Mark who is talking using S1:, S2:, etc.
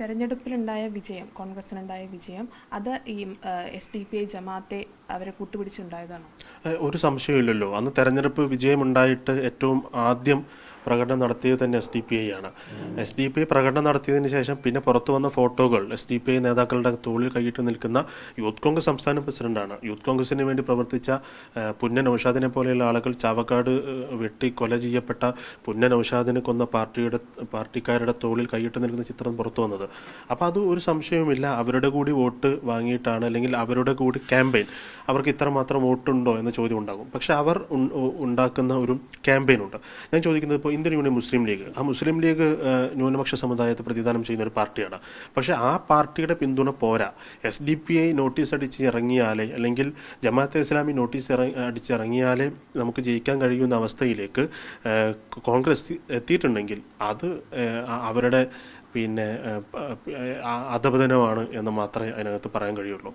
S1: തെരഞ്ഞെടുപ്പിലുണ്ടായ വിജയം, കോൺഗ്രസിനുണ്ടായ വിജയം, അത് ഈ SDP ജമാഅത്തെ അവരെ കൂട്ടുപിടിച്ചുണ്ടായതാണോ?
S2: ഒരു സംശയമില്ലല്ലോ. അന്ന് തെരഞ്ഞെടുപ്പ് വിജയമുണ്ടായിട്ട് ഏറ്റവും ആദ്യം പ്രകടനം നടത്തിയത് തന്നെ SDP ആണ്. SDP പ്രകടനം നടത്തിയതിന് ശേഷം പിന്നെ പുറത്തു വന്ന ഫോട്ടോകൾ SDP നേതാക്കളുടെ തോളിൽ കൈയിട്ട് നിൽക്കുന്ന യൂത്ത് കോൺഗ്രസ് സംസ്ഥാന പ്രസിഡന്റാണ്. യൂത്ത് കോൺഗ്രസിന് വേണ്ടി പ്രവർത്തിച്ച പുന്ന നൗഷാദിനെ പോലെയുള്ള ആളുകൾ, ചാവക്കാട് വെട്ടി കൊല ചെയ്യപ്പെട്ട പുന്ന നൗഷാദിനെ കൊന്ന പാർട്ടിക്കാരുടെ തോളിൽ കൈയിട്ട് നിൽക്കുന്ന ചിത്രം പുറത്തു വന്നത്. അപ്പോൾ അത് ഒരു സംശയവുമില്ല, അവരുടെ കൂടി വോട്ട് വാങ്ങിയിട്ടാണ്, അല്ലെങ്കിൽ അവരുടെ കൂടി ക്യാമ്പയിൻ, അവർക്ക് ഇത്രമാത്രം വോട്ടുണ്ടോ എന്ന ചോദ്യം ഉണ്ടാകും. പക്ഷെ അവർ ഉണ്ടാക്കുന്ന ഒരു ക്യാമ്പയിൻ ഉണ്ട്. ഞാൻ ചോദിക്കുന്നത്, ഇപ്പോൾ ഇന്ത്യൻ യൂണിയൻ മുസ്ലിം ലീഗ്, ആ മുസ്ലിം ലീഗ് ന്യൂനപക്ഷ സമുദായത്തെ പ്രതിദാനം ചെയ്യുന്ന ഒരു പാർട്ടിയാണ്. പക്ഷെ ആ പാർട്ടിയുടെ പിന്തുണ പോരാ. SDP നോട്ടീസ് അടിച്ച് ഇറങ്ങിയാലേ, അല്ലെങ്കിൽ ജമാഅത്തെ ഇസ്ലാമി നോട്ടീസ് അടിച്ചിറങ്ങിയാലേ നമുക്ക് ജയിക്കാൻ കഴിയുന്ന അവസ്ഥയിലേക്ക് കോൺഗ്രസ് എത്തിയിട്ടുണ്ടെങ്കിൽ അത് അവരുടെ അധപതനമാണ് എന്ന് മാത്രമേ അതിനകത്ത് പറയാൻ കഴിയുള്ളൂ.